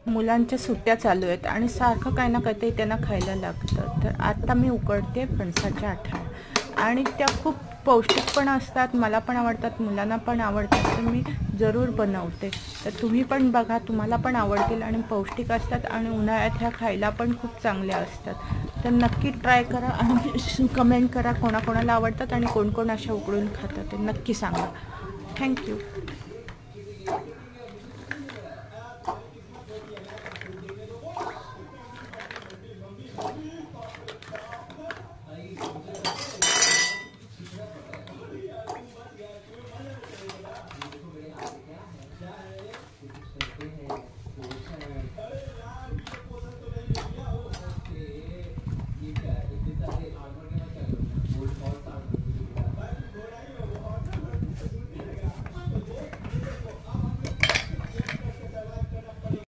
मुलांच्या सुट्ट्या चालू आहेत आणि सारखं काही ना काहीतरी त्यांना खायला लागतं. तर आता मी उकडते फणसाच्या आठ्या आणि त्या खूप पौष्टिक पण असतात, मला पण आवडतात, मुलांना पण आवडतात. तर मी जरूर बनवते. तर तुम्ही पण बघा, तुम्हाला पण आवडतील आणि पौष्टिक असतात आणि उन्हाळ्यात ह्या खायला पण खूप चांगल्या असतात. तर नक्की ट्राय करा आणि कमेंट करा कोणाकोणाला आवडतात आणि कोण कोण अशा उकडून खातात ते नक्की सांगा. थँक्यू.